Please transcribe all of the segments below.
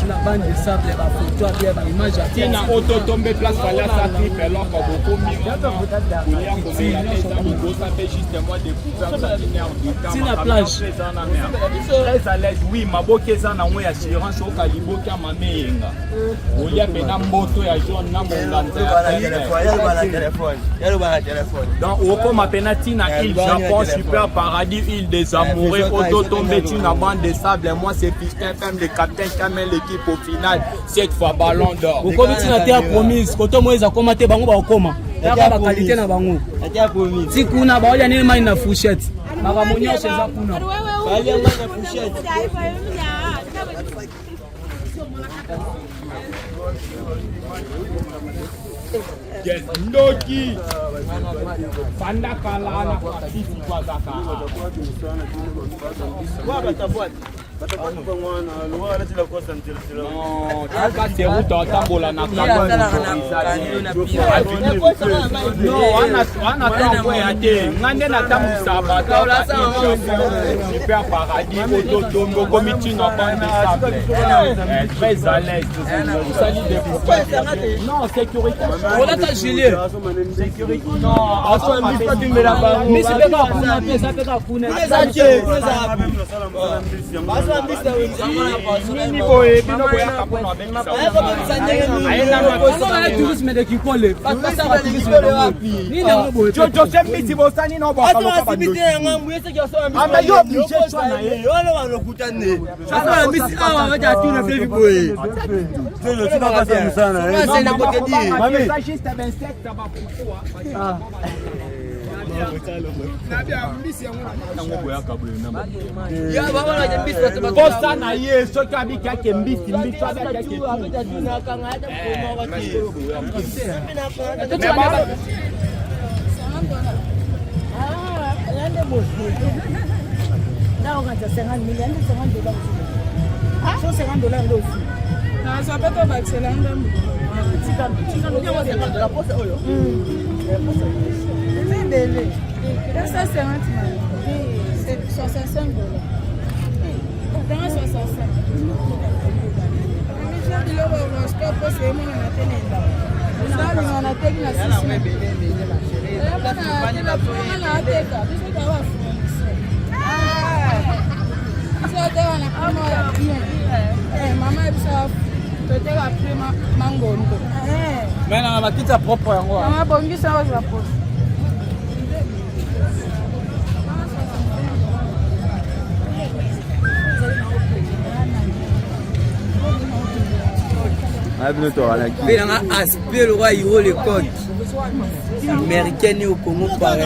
La bande de sable, la photo, la image. Si na auto tombe place fallait ça tripe alors qu'on beaucoup mieux. Si la plage. Très à l'aise, oui, ma boque ça na moi assurance au calibo qui a ma menga. Il y a bien un moto ya jaune na téléphone. Donc au comme ma penati na île Japon super paradis île des amoureux auto tombe une bande de sable moi c'est Pistin FM le capitaine Kamel l'équipe au final cette fois ballon d'or. Vous connaissez la terre promise quand moi ils a commenté bango ba koma. Ya ba qualité na bango. La terre promise. Si kuna ba olia ni mai na fourchette. Makamonyo seza kuna. Bali mai na fourchette. Ndoki Fanda Kalana Sisi kwa zaka. C'est route à Tambola na super paradis auto comité très à l'aise. Non, sécurité. On a ta gilet. Sécurité. Non, mais c'est pas pour ça peut pas pour Bossa na ye so kabi kake mbisi c'est 65 $. Dans 65. Mais na matita propre yango. Ah bongi sawa za poste. Mais dans un aspect, le roi, il roule les codes. Américaine au Congo, pareil.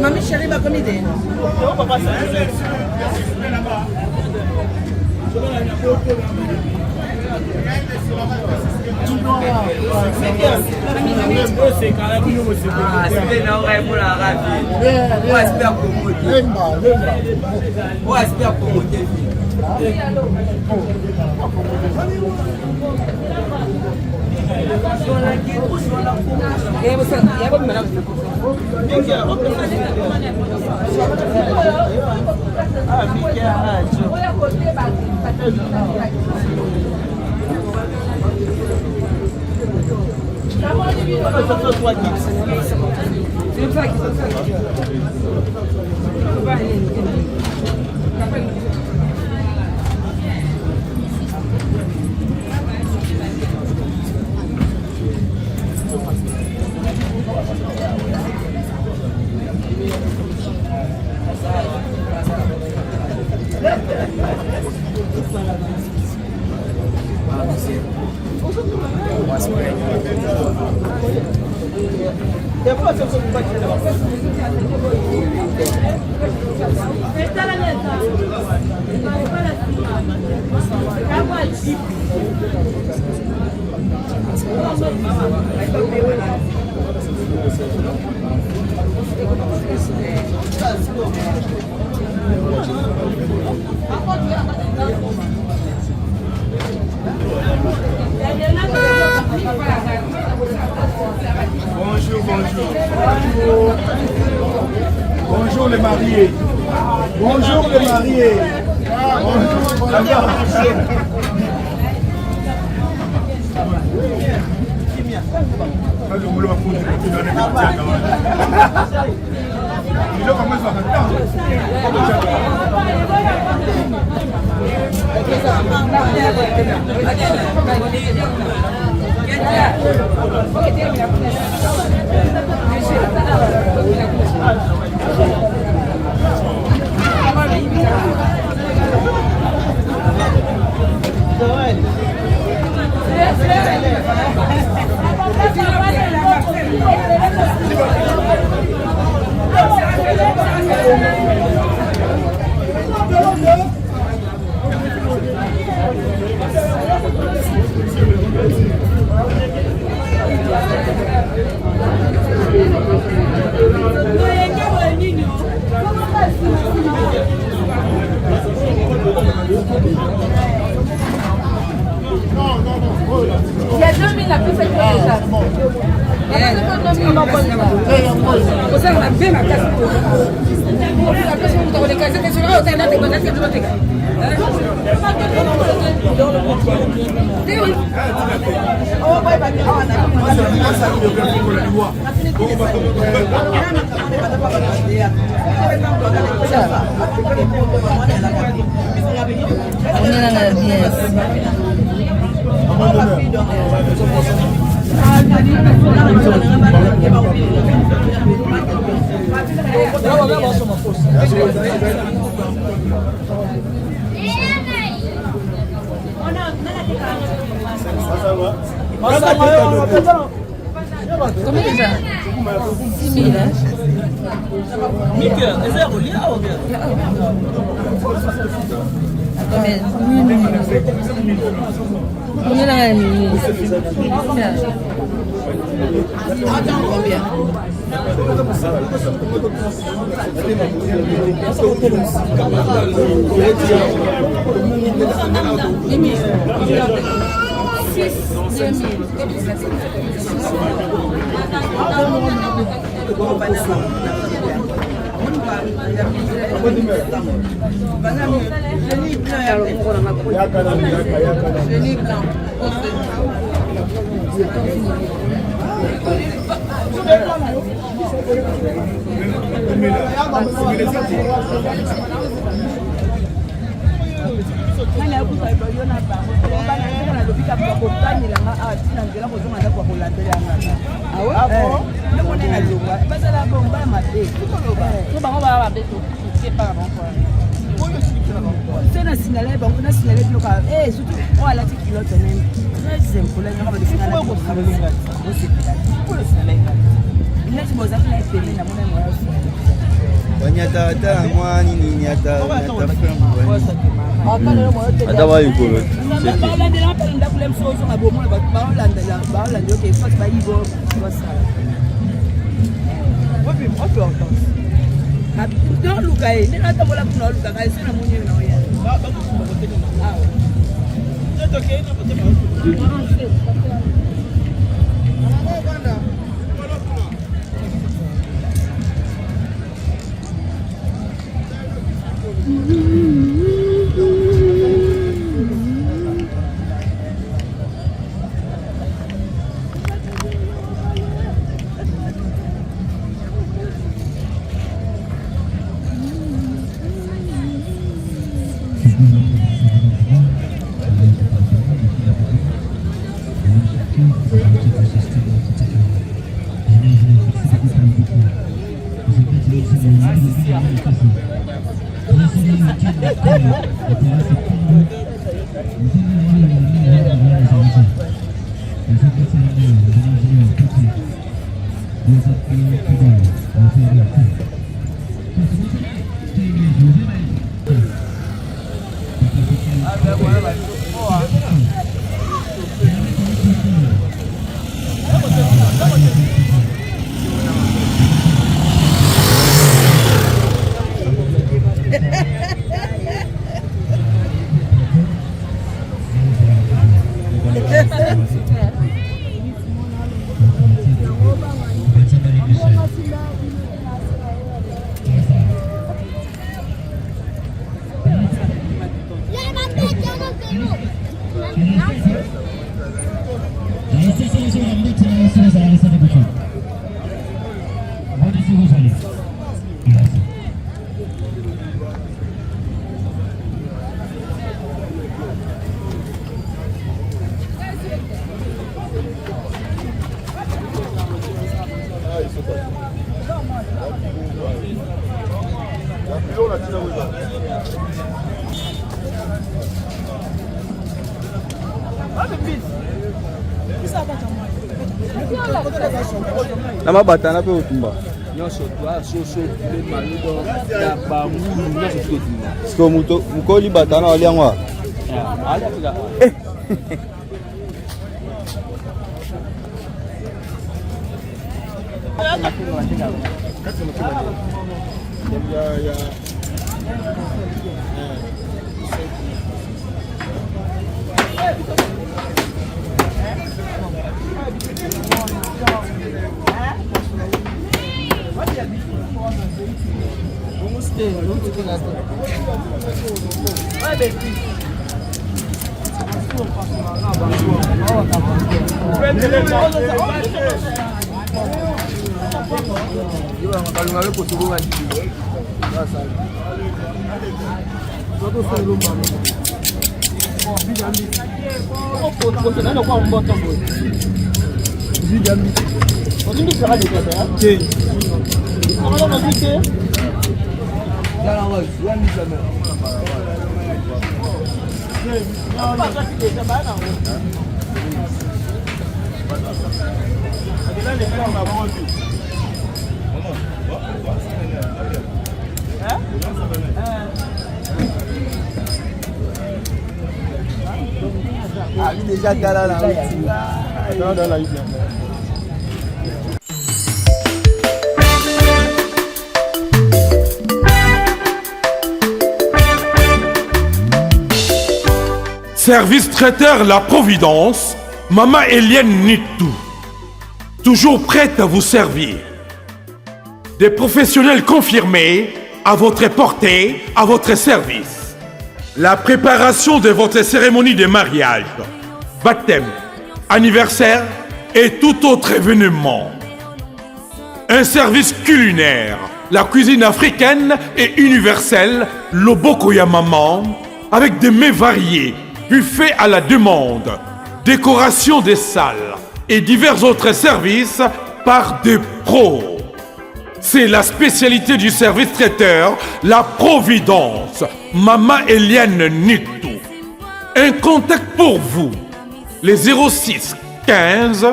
Mamie chérie, ma bonne idée. Bonjour, bonjour. Bonjour les mariés. Bonjour les mariés. Bonjour. Il y a 2000 la plus déjà. Combien déjà 6 000, hein? Combien la nuit? Combien? Nama batana pe otumba. Nyonso toi soso le maludo da bamulu nyonso tukotumba. Siko muto mukoli batana wali yango. Ala fika. Ah, lui déjà dans la route. Service traiteur La Providence, Maman Eliane Nitou. Toujours prête à vous servir. Des professionnels confirmés à votre portée, à votre service. La préparation de votre cérémonie de mariage, baptême, anniversaire et tout autre événement. Un service culinaire, la cuisine africaine et universelle, Loboko ya Maman, avec des mets variés, buffet à la demande, décoration des salles et divers autres services par des pros. C'est la spécialité du service traiteur, La Providence, Maman Eliane Nitou. Un contact pour vous, les 06 15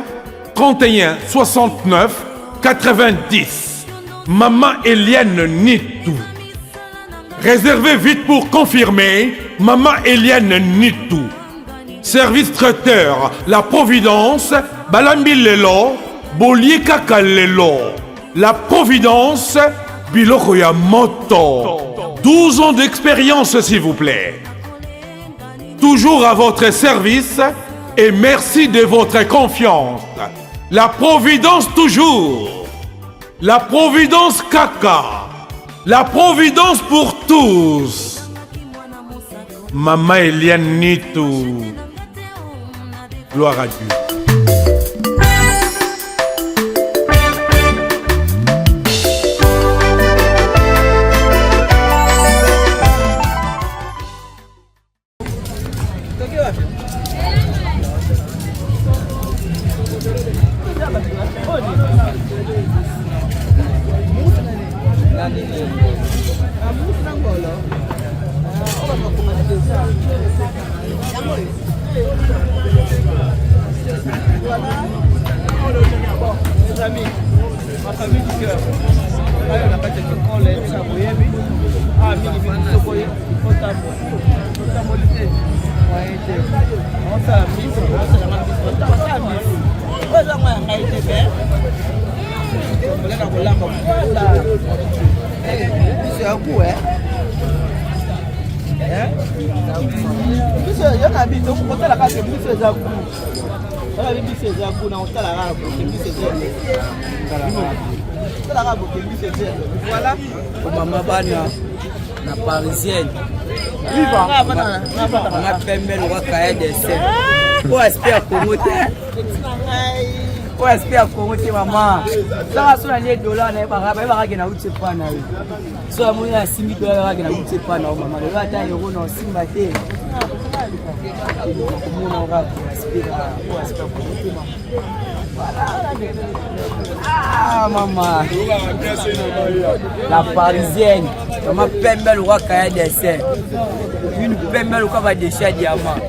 31 69 90. Maman Eliane Nitou. Réservez vite pour confirmer, Maman Eliane Nitou. Service traiteur, La Providence, Balambi Lelo, Bolier Kaka Lelo. La Providence, Biloko ya Moto. 12 ans d'expérience, s'il vous plaît. Toujours à votre service et merci de votre confiance. La Providence toujours. La Providence Kaka. La Providence pour tous. Maman Eliane Nitou. Gloire à Dieu. Les amis, ma famille du cœur. On a pas de colère, ça vous y est. Ah, mais il faut que vous soyez. On s'est mis, c'est un coup, hein? Il y en a des gens qui ont la carte de plus de gens. On a vu ces gens qui ont la carte de plus de gens. Voilà. Maman Bana, la parisienne. On a permis le cahier d'essai. Pour espérer pour espérer que maman. Ça va sur les dollars, il va y avoir des pas. So I'm going to see me dollars again. I will say, "Pana, mama, the last time you go no see my day." Ah maman, la parisienne, maman pembe le roi cahier d'essai. Une pembe le roi va déchirer diamant.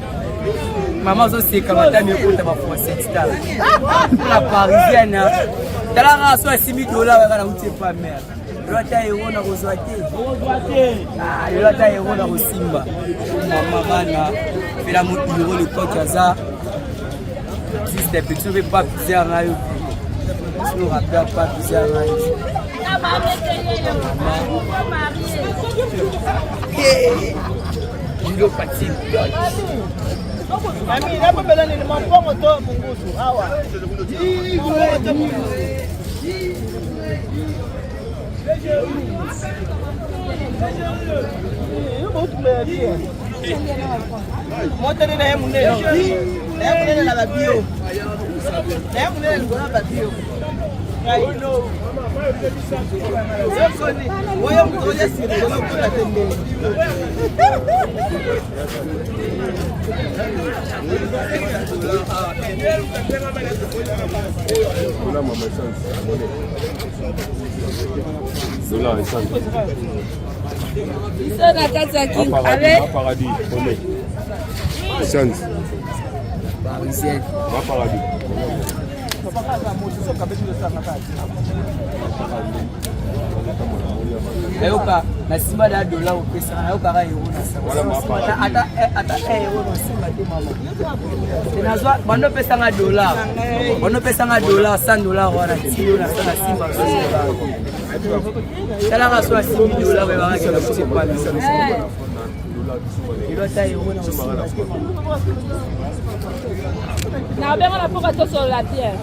Maman aussi quand même mieux pour ta française. La parisienne, dans la race soit 6 000 $, elle ne sait pas mère. Lota euro na kozwate. Ah, lota euro na kosimba. Maman bana, fela mo euro le coq aza. Si c'était petit, on pas piser en rayon. Si on rappelle pas piser en rayon. Julo Patin. Ami, là, on peut aller le mampon moto pour vous. Ah ouais. parisienne. Ayoka na simba da $1 opesa ayoka ka euro na sa ata euro na simba te mama tenazwa bando pesa nga $1 bando pesa nga $100 $100 wana tio na sana simba tala ka so $10 ba ba ka kuche kwa bisa ilo ta euro na simba na benga na poka to sur la terre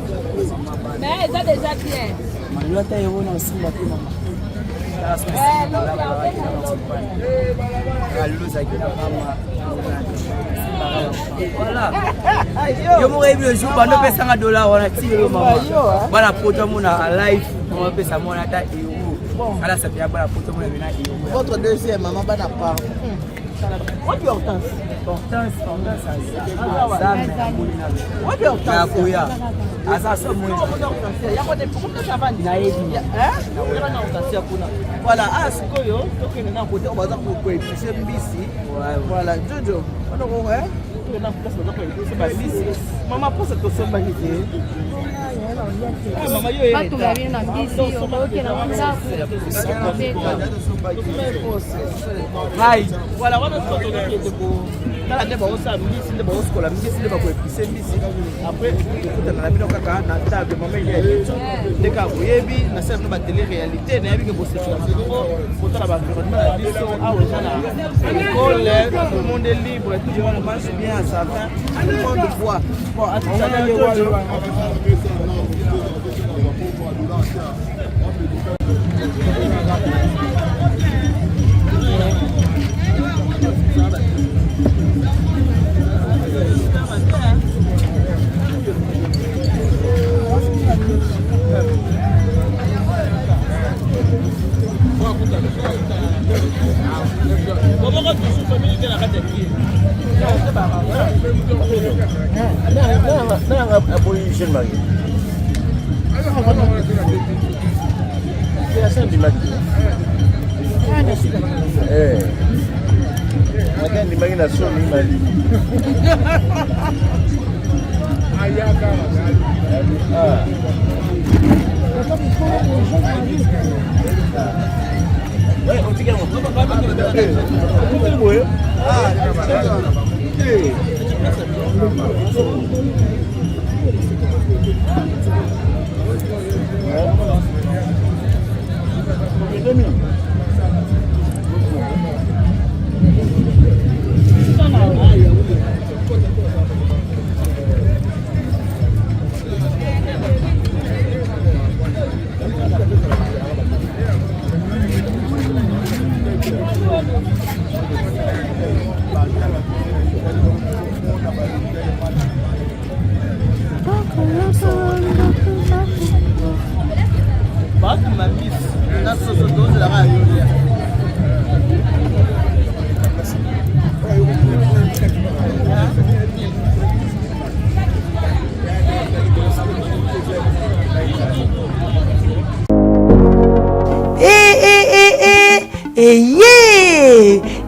mais ça déjà bien ilo ta euro na simba te mama. Voilà. Yo m'aurais vu le jour bando pesa nga $1 wana tiro mama. Bana poto mona live, on pesa mona ta euro. Ala ça pia bana poto mona na euro. Votre deuxième maman bana part. What your Hortense? Hortense ça. What your Hortense? Asa so mo. Ya ko de pourquoi ça va Na yebi. Na Hortense kuna. Voilà, sikoyo tokende na côté obaza ko epise mbisi. Voilà, Jojo. Ono ko na place obaza ko epise mbisi. Mama pose to somba hiti. Mama yo ye. Batu la na mbisi oke na mwanzaku. Hai. Voilà, wana to ko tala de baosa mbisi de baoskola mbisi de bako epise mbisi. Après écoute na bino kaka na table mama ile ndeka boyebi na sema ba télé réalité na yabi ke bosse pour la environnement la biso a ozana l'école tout le monde est libre tout le monde marche bien à sa fin tout le monde voit bon attendez les walo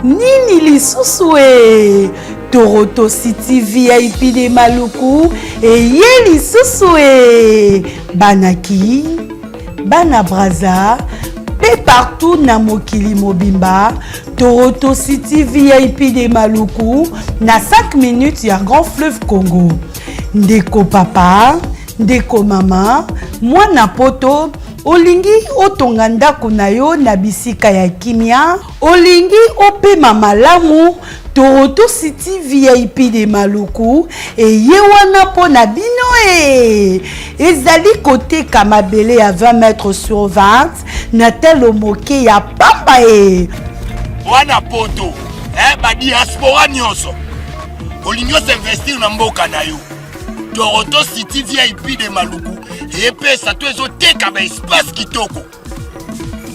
Nini lisusu Toronto City VIP de Maluku lisusu banaki bana braza pe partout na mokili mobimba. Toronto City VIP de Maluku na 5 minutes ya Grand Fleuve Congo. Ndeko papa, ndeko mama, mwana poto olingi otonga ndako na yo na bisika ya kimia, olingi opema malamu. Toronto City VIP de Maluku ye wana po na bino ezali kote kamabele ya 20 mètres sur 20 na telo moke ya papa wana poto ba diaspora nyonso olingi s'investir na mboka na yo. Toronto City VIP de Maluku epesa to ezoteka ba espace kitoko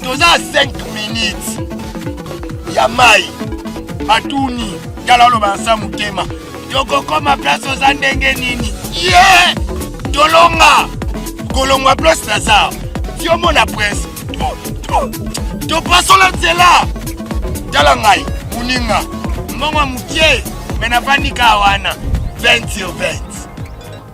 toza 5 minutes ya mai matuni talalo bansa mutema yoko koma place oza ndenge nini tolonga kolongwa place Lazare tiomo na presse to pasola nzela tala ngai muninga mbongo mukie mena vandika wana 20 sur 20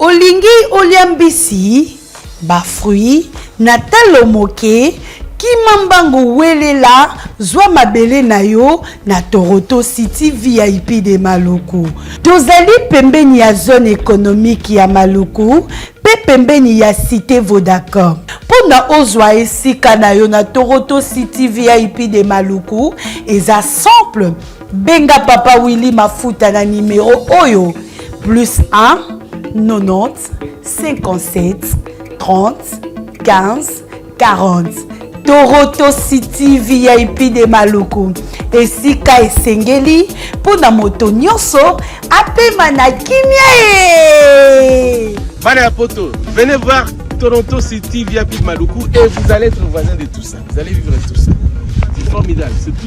olingi olia mbisi bafruit na talo moke kima mbango welela zwa mabele na yo na Toronto City VIP de Maluku. Tozali pembeni ya zone économique ya Maluku pe pembeni ya cité Vodacom. Pona ozwa esika na yo na Toronto City VIP de Maluku eza simple. Benga Papa Willy Mafuta na numéro oyo +1 90 57 30 15 40. Toronto City VIP de Maluku. Esika esengeli pona moto nyonso apema na kimia. Bana poto, venez voir Toronto City VIP de Maluku et vous allez être voisin de tout ça. Vous allez vivre tout ça. C'est formidable. C'est tout